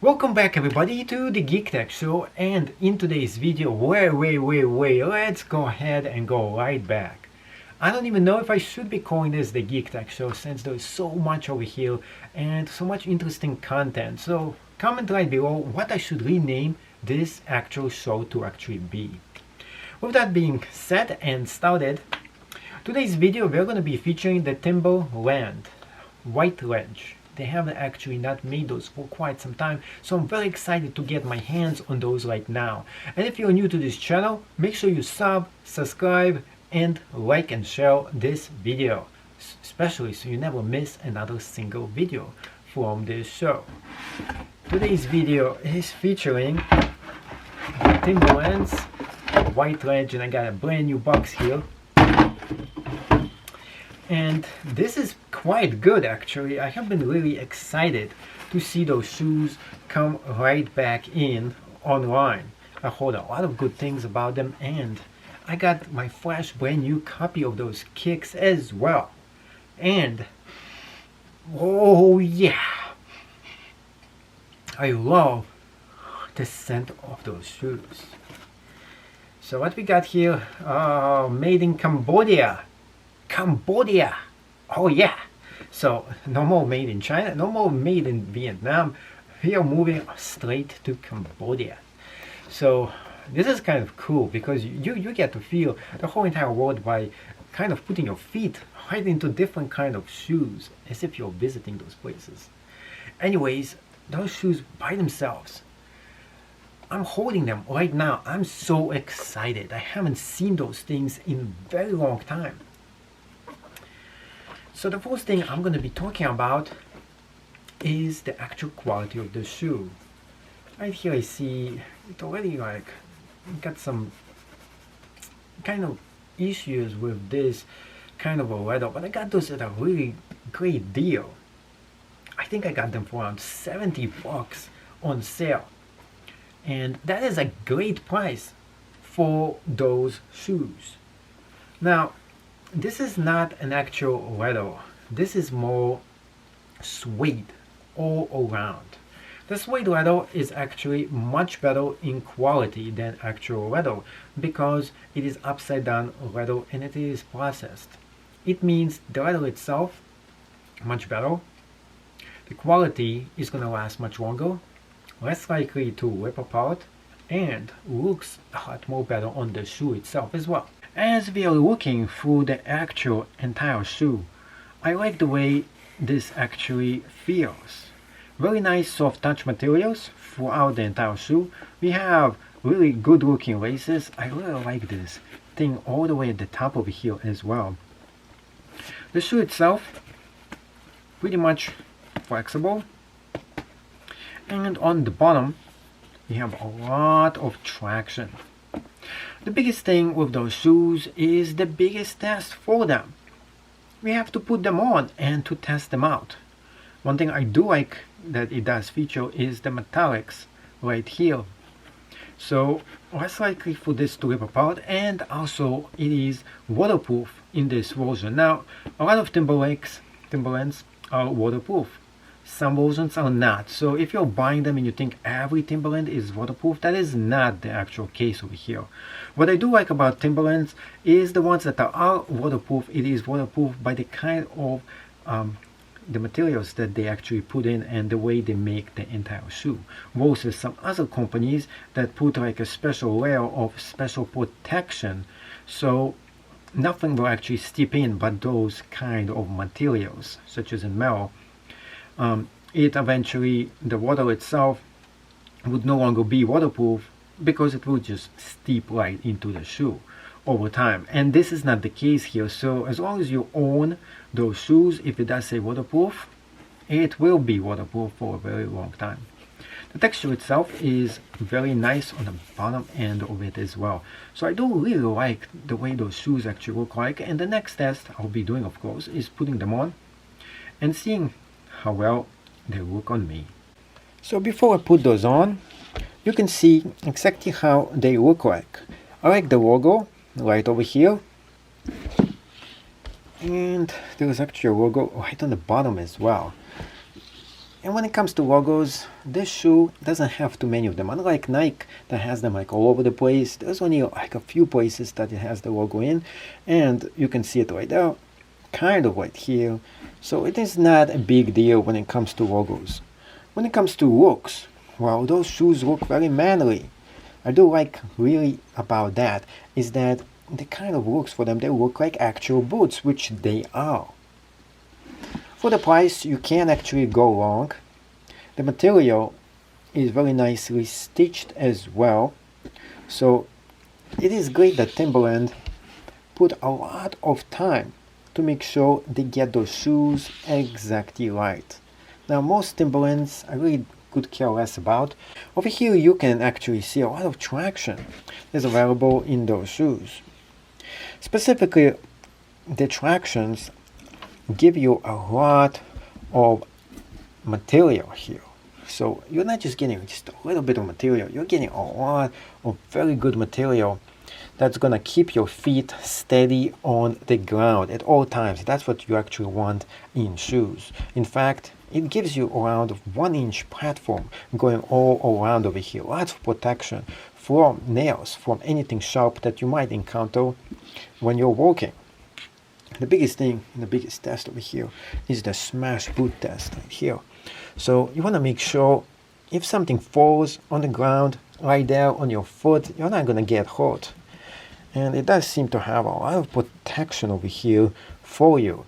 Welcome back everybody to the Geek Tech Show, and in today's video, let's go ahead and go right back. I don't even know if I should be calling this the Geek Tech Show since there's so much over here and so much interesting content. So comment right below what I should rename this actual show to actually be. With that being said and started, today's video we're going to be featuring the Timberland White Ledge. They have actually not made those for quite some time, so I'm very excited to get my hands on those right now. And if you're new to this channel, make sure you subscribe, and like and share this video, especially so you never miss another single video from this show. Today's video is featuring the Timberland's White Ledge, and I got a brand new box here. And this is quite good actually. I have been really excited to see those shoes come right back in online. I heard a lot of good things about them, and I got my fresh brand new copy of those kicks as well. And oh yeah, I love the scent of those shoes. So what we got here, made in Cambodia. Oh yeah. So no more made in China, no more made in Vietnam. We are moving straight to Cambodia. So this is kind of cool because you get to feel the whole entire world by kind of putting your feet right into different kind of shoes as if you're visiting those places. Anyways, those shoes by themselves, I'm holding them right now. I'm so excited. I haven't seen those things in a very long time. So the first thing I'm going to be talking about is the actual quality of the shoe. Right here I see it already like got some kind of issues with this kind of a leather, but I got those at a really great deal. I think I got them for around 70 bucks on sale, and that is a great price for those shoes. Now this is not an actual leather. This is more suede all around. The suede leather is actually much better in quality than actual leather because it is upside down leather and it is processed. It means the leather itself much better. The quality is going to last much longer, less likely to rip apart, and looks a lot more better on the shoe itself as well. As we are looking through the actual entire shoe, I like the way this actually feels. Very nice soft touch materials throughout the entire shoe. We have really good looking laces. I really like this thing all the way at the top over here as well. The shoe itself, pretty much flexible. And on the bottom, we have a lot of traction. The biggest thing with those shoes is the biggest test for them. We have to put them on and to test them out. One thing I do like that it does feature is the metallics right here. So less likely for this to rip apart, and also it is waterproof in this version. Now a lot of Timberlands are waterproof. Some versions are not. So if you're buying them and you think every Timberland is waterproof, that is not the actual case over here. What I do like about Timberlands is the ones that are waterproof, it is waterproof by the kind of the materials that they actually put in and the way they make the entire shoe, versus some other companies that put like a special layer of special protection, so nothing will actually seep in but those kind of materials, such as in metal. It eventually, the water itself would no longer be waterproof because it will just seep right into the shoe over time, and this is not the case here. So as long as you own those shoes, if it does say waterproof, it will be waterproof for a very long time. The texture itself is very nice on the bottom end of it as well. So I do really like the way those shoes actually look like, and the next test I'll be doing, of course, is putting them on and seeing how well they look on me. So before I put those on, you can see exactly how they look like. I like the logo right over here, and there is actually a logo right on the bottom as well. And when it comes to logos, this shoe doesn't have too many of them. Unlike Nike that has them like all over the place, there's only like a few places that it has the logo in, and you can see it right there, kind of right here. So it is not a big deal when it comes to logos. When it comes to looks, well, those shoes look very manly. I do like really about that is that the kind of looks for them, they look like actual boots, which they are. For the price, you can actually go wrong. The material is very nicely stitched as well. So it is great that Timberland put a lot of time to make sure they get those shoes exactly right. Now most Timberlands I really could care less about. Over here you can actually see a lot of traction is available in those shoes. Specifically, the tractions give you a lot of material here. So you're not just getting just a little bit of material, you're getting a lot of very good material that's gonna keep your feet steady on the ground at all times. That's what you actually want in shoes. In fact, it gives you around 1 inch platform going all around over here. Lots of protection from nails, from anything sharp that you might encounter when you're walking. The biggest thing, the biggest test over here is the smash boot test right here. So you want to make sure if something falls on the ground right there on your foot, you're not going to get hurt. And it does seem to have a lot of protection over here for you.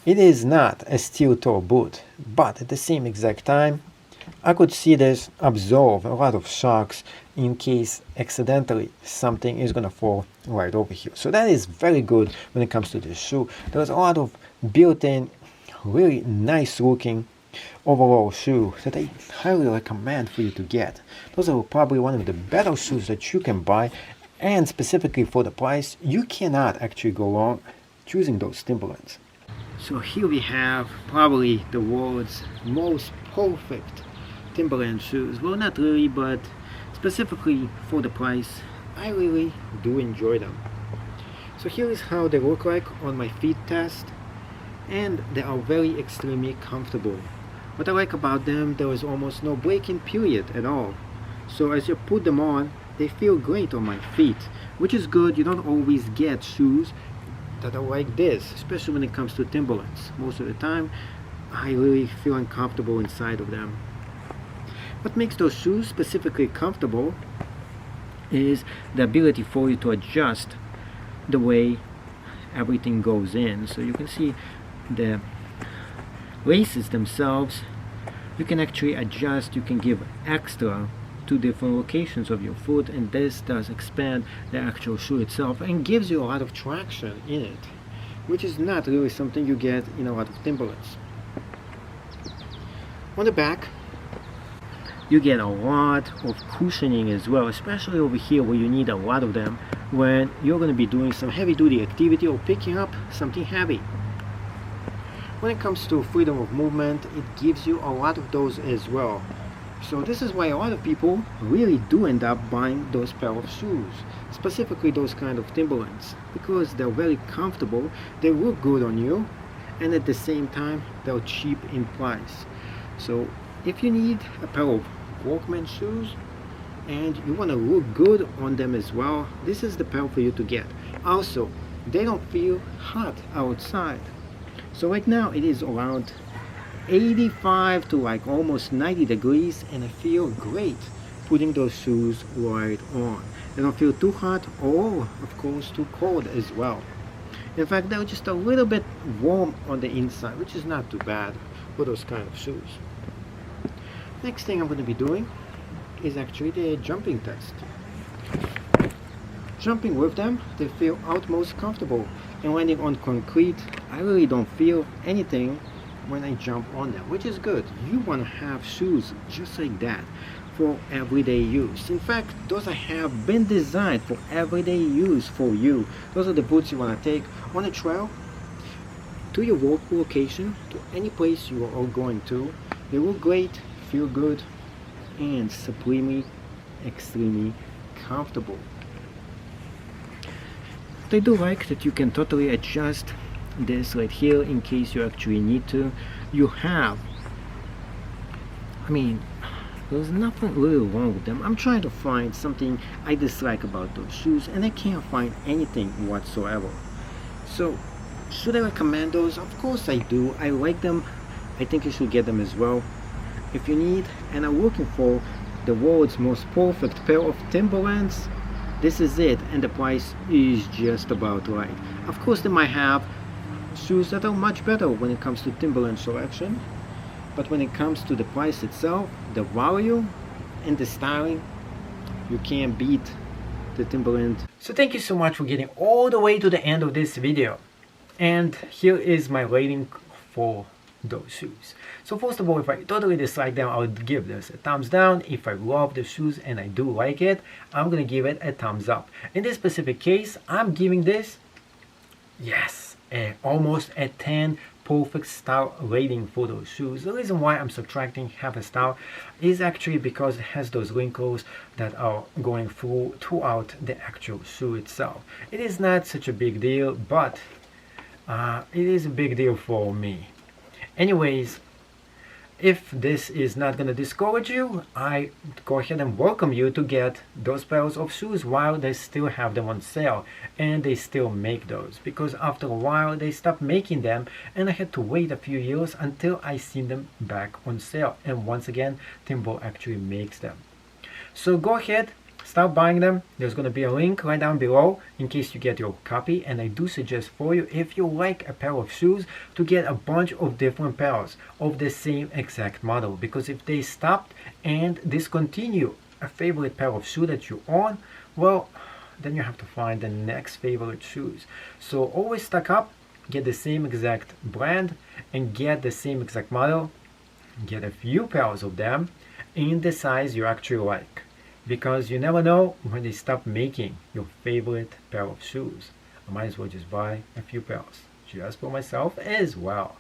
It is not a steel toe boot, but at the same exact time, I could see this absorb a lot of shocks in case accidentally something is going to fall right over here. So that is very good when it comes to this shoe. There's a lot of built-in, really nice looking overall shoe that I highly recommend for you to get. Those are probably one of the better shoes that you can buy, and specifically for the price, you cannot actually go wrong choosing those Timberlands. So here we have probably the world's most perfect Timberland shoes. Well, not really, but specifically for the price, I really do enjoy them. So here is how they look like on my feet test, and they are very extremely comfortable. What I like about them, there is almost no break-in period at all. So as you put them on, they feel great on my feet, which is good. You don't always get shoes that are like this, especially when it comes to Timberlands. Most of the time, I really feel uncomfortable inside of them. What makes those shoes specifically comfortable is the ability for you to adjust the way everything goes in. So you can see the laces themselves, you can actually adjust, you can give extra to different locations of your foot, and this does expand the actual shoe itself and gives you a lot of traction in it, which is not really something you get in a lot of Timberlands. On the back, you get a lot of cushioning as well, especially over here where you need a lot of them when you're going to be doing some heavy-duty activity or picking up something heavy. When it comes to freedom of movement, it gives you a lot of those as well. So this is why a lot of people really do end up buying those pair of shoes, specifically those kind of Timberlands, because they're very comfortable, they look good on you, and at the same time they're cheap in price. So if you need a pair of workman shoes and you want to look good on them as well, this is the pair for you to get. Also, they don't feel hot outside. So right now it is around 85 to like almost 90 degrees, and I feel great putting those shoes right on. They don't feel too hot or of course too cold as well. In fact, they're just a little bit warm on the inside, which is not too bad for those kind of shoes. Next thing I'm going to be doing is actually the jumping test. Jumping with them, they feel utmost comfortable, and landing on concrete, I really don't feel anything when I jump on them, which is good. You want to have shoes just like that for everyday use. In fact, those have been designed for everyday use for you. Those are the boots you want to take on a trail, to your work location, to any place you are going to. They look great, feel good, and supremely, extremely comfortable. I do like that you can totally adjust this right here in case you actually need to. You have I mean, there's nothing really wrong with them. I'm trying to find something I dislike about those shoes, and I can't find anything whatsoever. So, should I recommend those? Of course I do. I like them. I think you should get them as well. If you need and are looking for the world's most perfect pair of Timberlands, this is it, and the price is just about right. Of course they might have shoes that are much better when it comes to Timberland selection, but when it comes to the price itself, the value and the styling, you can't beat the Timberland. So thank you so much for getting all the way to the end of this video, and here is my rating for those shoes. So first of all, if I totally dislike them, I would give this a thumbs down. If I love the shoes and I do like it, I'm gonna give it a thumbs up. In this specific case, I'm giving this, yes, almost a 10 perfect star rating for those shoes. The reason why I'm subtracting half a star is actually because it has those wrinkles that are going throughout the actual shoe itself. It is not such a big deal, but it is a big deal for me. Anyways, if this is not going to discourage you, I go ahead and welcome you to get those pairs of shoes while they still have them on sale, and they still make those, because after a while they stopped making them and I had to wait a few years until I seen them back on sale, and once again Timber actually makes them. So go ahead, start buying them. There's going to be a link right down below in case you get your copy, and I do suggest for you, if you like a pair of shoes, to get a bunch of different pairs of the same exact model, because if they stopped and discontinue a favorite pair of shoe that you own, well, then you have to find the next favorite shoes. So always stock up, get the same exact brand and get the same exact model, get a few pairs of them in the size you actually like, because you never know when they stop making your favorite pair of shoes. I might as well just buy a few pairs just for myself as well.